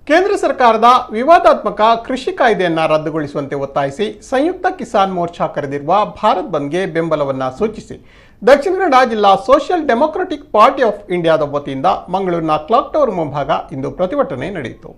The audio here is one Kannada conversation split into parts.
ಕೇಂದ್ರ ಸರ್ಕಾರದ ವಿವಾದಾತ್ಮಕ ಕೃಷಿ ಕಾಯ್ದೆಯನ್ನು ರದ್ದುಗೊಳಿಸುವಂತೆ ಒತ್ತಾಯಿಸಿ ಸಂಯುಕ್ತ ಕಿಸಾನ್ ಮೋರ್ಚಾ ಕರೆದಿರುವ ಭಾರತ್ ಬಂದ್ಗೆ ಬೆಂಬಲವನ್ನು ಸೂಚಿಸಿ ದಕ್ಷಿಣ ಕನ್ನಡ ಜಿಲ್ಲಾ ಸೋಷಿಯಲ್ ಡೆಮೊಕ್ರೆಟಿಕ್ ಪಾರ್ಟಿ ಆಫ್ ಇಂಡಿಯಾದ ವತಿಯಿಂದ ಮಂಗಳೂರಿನ ಕ್ಲಾಕ್ ಟವರ್ ಮುಂಭಾಗ ಇಂದು ಪ್ರತಿಭಟನೆ ನಡೆಯಿತು।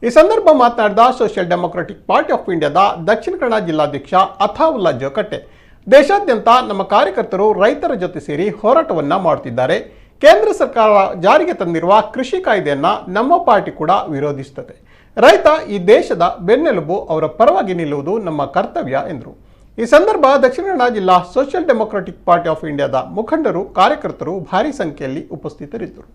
ಈ ಸಂದರ್ಭ ಮಾತನಾಡಿದ ಸೋಷಿಯಲ್ ಡೆಮೊಕ್ರೆಟಿಕ್ ಪಾರ್ಟಿ ಆಫ್ ಇಂಡಿಯಾದ ದಕ್ಷಿಣ ಕನ್ನಡ ಜಿಲ್ಲಾಧ್ಯಕ್ಷ ಅಥಾವುಲ್ಲಾ ಜೋಕಟ್ಟೆ, ದೇಶಾದ್ಯಂತ ನಮ್ಮ ಕಾರ್ಯಕರ್ತರು ರೈತರ ಜೊತೆ ಸೇರಿ ಹೋರಾಟವನ್ನು ಮಾಡುತ್ತಿದ್ದಾರೆ। ಕೇಂದ್ರ ಸರ್ಕಾರ ಜಾರಿಗೆ ತಂದಿರುವ ಕೃಷಿ ಕಾಯ್ದೆಯನ್ನು ನಮ್ಮ ಪಾರ್ಟಿ ಕೂಡ ವಿರೋಧಿಸುತ್ತದೆ। ರೈತ ಈ ದೇಶದ ಬೆನ್ನೆಲುಬು, ಅವರ ಪರವಾಗಿ ನಿಲ್ಲುವುದು ನಮ್ಮ ಕರ್ತವ್ಯ ಎಂದರು। ಈ ಸಂದರ್ಭ ದಕ್ಷಿಣ ಕನ್ನಡ ಜಿಲ್ಲಾ ಸೋಷಿಯಲ್ ಡೆಮೊಕ್ರೆಟಿಕ್ ಪಾರ್ಟಿ ಆಫ್ ಇಂಡಿಯಾದ ಮುಖಂಡರು, ಕಾರ್ಯಕರ್ತರು ಭಾರಿ ಸಂಖ್ಯೆಯಲ್ಲಿ ಉಪಸ್ಥಿತರಿದ್ದರು।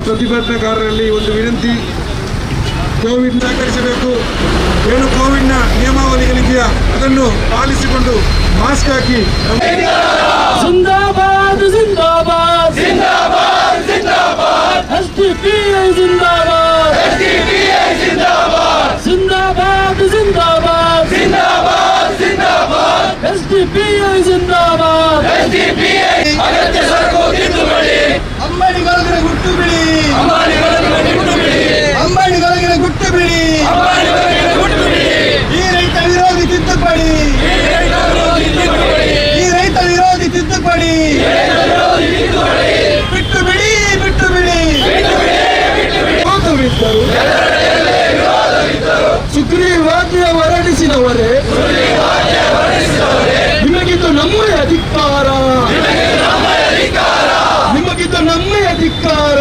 ಪ್ರತಿಭಟನಾಕಾರರಲ್ಲಿ ಒಂದು ವಿನಂತಿ, ಕೋವಿಡ್ ಸಹಕರಿಸಬೇಕು। ಏನು ಕೋವಿಡ್ನ ನಿಯಮಾವಳಿಗಳಿದೆಯಾ ಅದನ್ನು ಪಾಲಿಸಿಕೊಂಡು ಮಾಸ್ಕ್ ಹಾಕಿ। ಜಿಂದಾಬಾದ್ ಜಿಂದಾಬಾದ್ ಜಿಂದಾಬಾದ್ ಜಿಂದಾಬಾದ್ ಎಸ್ಡಿಪಿಐ ಜಿಂದಾಬಾದ್ ಎಸ್ಡಿಪಿಐ ಜಿಂದಾಬಾದ್ ಜಿಂದಾಬಾದ್ ಜಿಂದಾಬಾದ್ ಜಿಂದಾಬಾದ್ ಜಿಂದಾಬಾದ್ ಎಸ್ಡಿಪಿಐ ಜಿಂದಾಬಾದ್ ಎಸ್ಡಿಪಿಐ ಅಗತ್ಯ ಸರಕು ತಿದ್ದುಪಡಿ ಅಂಬಾನಿಗಳಿಗೆ ಗುಟ್ಟು ಬಿಡಿ, ಅಂಬಾನಿಗಳಿಗೆ ಗುಟ್ಟು ಬಿಡಿ, ಅಂಬಾನಿಗಳಿಗೆ ಗುಟ್ಟು ಬಿಡಿ, ಅಂಬಾನಿಗಳಿಗೆ ಗುಟ್ಟು ಬಿಡಿ, ಈ ರೈತ ವಿರೋಧಿ ತಿದ್ದುಪಡಿ, ಈ ರೈತ ವಿರೋಧಿ ತಿದ್ದುಪಡಿ, ಈ ರೈತ ವಿರೋಧಿ ತಿದ್ದುಪಡಿ ಬಿಟ್ಟು ಬಿಡಿ, ಬಿಟ್ಟು ಬಿಡಿ, ವಿರೋಧವಿದ್ದರು ಸುಗ್ರೀವಾಜ್ಞೆ ಹೊರಡಿಸಿದವರೇ ನಿಮಗಿದ್ದು ನಮ್ಮ ಅಧಿಕಾರ, ನಿಮಗಿದ್ದು ನಮ್ಮ ಅಧಿಕಾರ,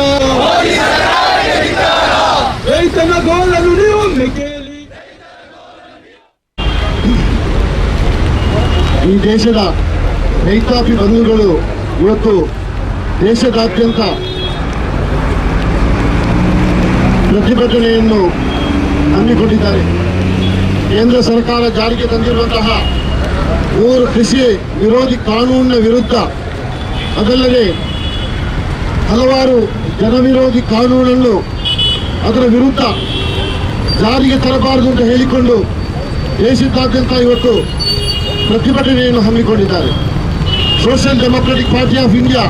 ರೈತನ ಗೋಳನ್ನು ನೀವೊಮ್ಮೆ ಕೇಳಿ। ಈ ದೇಶದ ರೈತಾಪಿ ಬಂಧುಗಳು ಇವತ್ತು ದೇಶದಾದ್ಯಂತ ಪ್ರತಿಭಟನೆಯನ್ನು ಹಮ್ಮಿಕೊಂಡಿದ್ದಾರೆ। ಕೇಂದ್ರ ಸರ್ಕಾರ ಜಾರಿಗೆ ತಂದಿರುವಂತಹ 3 ಕೃಷಿ ವಿರೋಧಿ ಕಾನೂನಿನ ವಿರುದ್ಧ, ಅದಲ್ಲದೆ ಹಲವಾರು ಜನವಿರೋಧಿ ಕಾನೂನನ್ನು ಅದರ ವಿರುದ್ಧ ಜಾರಿಗೆ ತರಬಾರದು ಅಂತ ಹೇಳಿಕೊಂಡು ದೇಶದಾದ್ಯಂತ ಇವತ್ತು ಪ್ರತಿಭಟನೆಯನ್ನು ಹಮ್ಮಿಕೊಂಡಿದ್ದಾರೆ। Social democratic party of India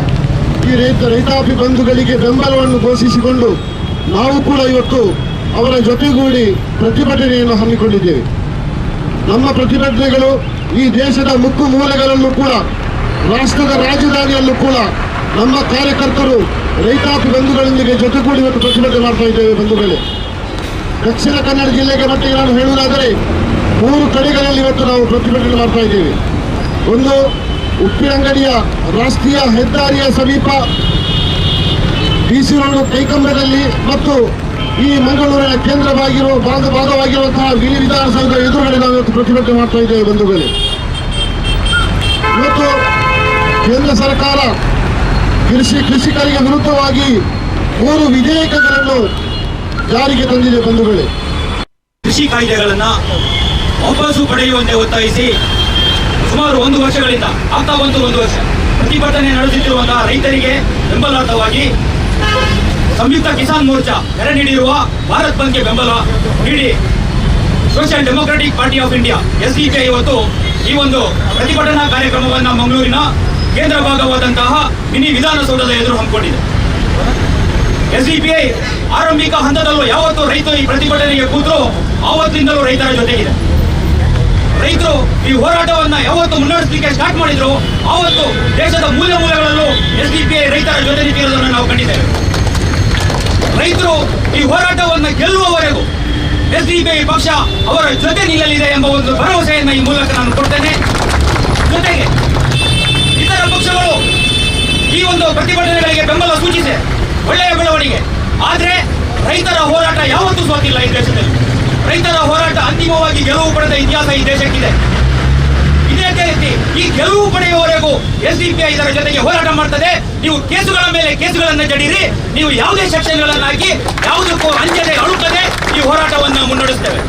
ಈ ರೈತಾಪಿ ಬಂಧುಗಳಿಗೆ ಬೆಂಬಲವನ್ನು ಘೋಷಿಸಿಕೊಂಡು ನಾವು ಕೂಡ ಇವತ್ತು ಅವರ ಜೊತೆಗೂಡಿ ಪ್ರತಿಭಟನೆಯನ್ನು ಹಮ್ಮಿಕೊಂಡಿದ್ದೇವೆ। ನಮ್ಮ ಪ್ರತಿಭಟನೆಗಳು ಈ ದೇಶದ ಮುಕ್ಕು ಮೂಲೆಗಳಲ್ಲೂ ಕೂಡ, ರಾಷ್ಟ್ರದ ರಾಜಧಾನಿಯಲ್ಲೂ ಕೂಡ ನಮ್ಮ ಕಾರ್ಯಕರ್ತರು ರೈತಾಪಿ ಬಂಧುಗಳೊಂದಿಗೆ ಜೊತೆಗೂಡಿ ಇವತ್ತು ಪ್ರತಿಭಟನೆ ಮಾಡ್ತಾ ಇದ್ದೇವೆ। ಬಂಧುಗಳೇ, ದಕ್ಷಿಣ ಕನ್ನಡ ಜಿಲ್ಲೆಗೆ ಮಟ್ಟಿಗೆ ನಾನು ಹೇಳುವುದಾದರೆ 3 ಕಡೆಗಳಲ್ಲಿ ಇವತ್ತು ನಾವು ಪ್ರತಿಭಟನೆ ಮಾಡ್ತಾ ಇದ್ದೇವೆ। ಒಂದು ಉಪ್ಪಿನಂಗಡಿಯ ರಾಷ್ಟ್ರೀಯ ಹೆದ್ದಾರಿಯ ಸಮೀಪ ಬಿಸಿ ರೋಡ್ ಕೈಕಂಬದಲ್ಲಿ ಮತ್ತು ಈ ಮಂಗಳೂರಿನ ಭಾಗವಾಗಿರುವಂತಹ ವಿಧಾನಸೌಧ ಎದುರುಗಡೆ ನಾವು ಇವತ್ತು ಪ್ರತಿಭಟನೆ ಮಾಡ್ತಾ ಇದ್ದೇವೆ। ಬಂಧುಗಳೇ, ಇವತ್ತು ಕೇಂದ್ರ ಸರ್ಕಾರ ಕೃಷಿಕರಿಗೆ ವಿರುದ್ಧವಾಗಿ 3 ವಿಧೇಯಕಗಳನ್ನು ಜಾರಿಗೆ ತಂದಿದೆ। ಬಂಧುಗಳೇ, ಕೃಷಿ ಕಾಯ್ದೆಗಳನ್ನ ವಾಪಸ್ಸು ಪಡೆಯುವಂತೆ ಒತ್ತಾಯಿಸಿ ಸುಮಾರು 1 ವರ್ಷಗಳಿಂದ ಆಗ್ತಾ ಬಂತು 1 ವರ್ಷ ಪ್ರತಿಭಟನೆ ನಡೆಸುತ್ತಿರುವಂತಹ ರೈತರಿಗೆ ಬೆಂಬಲಾರ್ಥವಾಗಿ ಸಂಯುಕ್ತ ಕಿಸಾನ್ ಮೋರ್ಚಾ ಕರೆ ನೀಡಿರುವ ಭಾರತ್ ಬಂದ್ಗೆ ಬೆಂಬಲ ನೀಡಿ social democratic party of India SDPI ಇವತ್ತು ಈ ಒಂದು ಪ್ರತಿಭಟನಾ ಕಾರ್ಯಕ್ರಮವನ್ನು ಮಂಗಳೂರಿನ ಕೇಂದ್ರ ಭಾಗವಾದಂತಹ ಮಿನಿ ವಿಧಾನಸೌಧದ ಎದುರು ಹಮ್ಮಿಕೊಂಡಿದೆ। ಎಸ್ಡಿಪಿಐ ಆರಂಭಿಕ ಹಂತದಲ್ಲೂ ಯಾವತ್ತು ರೈತರು ಈ ಪ್ರತಿಭಟನೆಗೆ ಕೂತರು ಆವತ್ತಿಂದಲೂ ರೈತರ ಜೊತೆಗಿದೆ। ರೈತರು ಈ ಹೋರಾಟವನ್ನ ಯಾವತ್ತು ಮುನ್ನಡೆಸಲಿಕ್ಕೆ ಸ್ಟಾರ್ಟ್ ಮಾಡಿದ್ರು ಆವತ್ತು ದೇಶದ ಮೂಲೆ ಮೂಲೆಗಳಲ್ಲೂ ಎಸ್ಡಿಪಿಐ ರೈತರ ಜೊತೆ ನಿಂತಿರುವುದನ್ನು ನಾವು ಕಂಡಿದ್ದೇವೆ। ರೈತರು ಈ ಹೋರಾಟವನ್ನ ಗೆಲ್ಲುವವರೆಗೂ ಎಸ್ಡಿಪಿಐ ಪಕ್ಷ ಅವರ ಜೊತೆ ನಿಲ್ಲಲಿದೆ ಎಂಬ ಒಂದು ಭರವಸೆಯನ್ನು ಈ ಮೂಲಕ ನಾನು ಕೊಡ್ತೇನೆ। ಜೊತೆಗೆ ಇತರ ಪಕ್ಷಗಳು ಈ ಒಂದು ಪ್ರತಿಭಟನೆಗಳಿಗೆ ಬೆಂಬಲ ಸೂಚಿಸಿದೆ, ಒಳ್ಳೆಯ ಬೆಳವಣಿಗೆ। ಆದರೆ ರೈತರ ಹೋರಾಟ ಯಾವತ್ತೂ ಸೋತಿಲ್ಲ ಈ ದೇಶದಲ್ಲಿ। ರೈತರ ಹೋರಾಟ ಅಂತಿಮವಾಗಿ ಗೆಲುವು ಪಡೆದ ಇತಿಹಾಸ ಈ ದೇಶಕ್ಕಿದೆ। ಇದೇ ರೀತಿ ಈ ಗೆಲುವು ಪಡೆಯುವವರೆಗೂ ಎಸ್ಡಿಪಿಐ ಇದರ ಜೊತೆಗೆ ಹೋರಾಟ ಮಾಡ್ತದೆ। ನೀವು ಕೇಸುಗಳ ಮೇಲೆ ಕೇಸುಗಳನ್ನು ಜಡಿರಿ, ನೀವು ಯಾವುದೇ ಸೆಕ್ಷನ್ಗಳನ್ನು ಹಾಕಿ ಯಾವುದಕ್ಕೂ ಅಂಜದೆ ಅಳುತ್ತದೆ ಈ ಹೋರಾಟವನ್ನು ಮುನ್ನಡೆಸುತ್ತೇವೆ।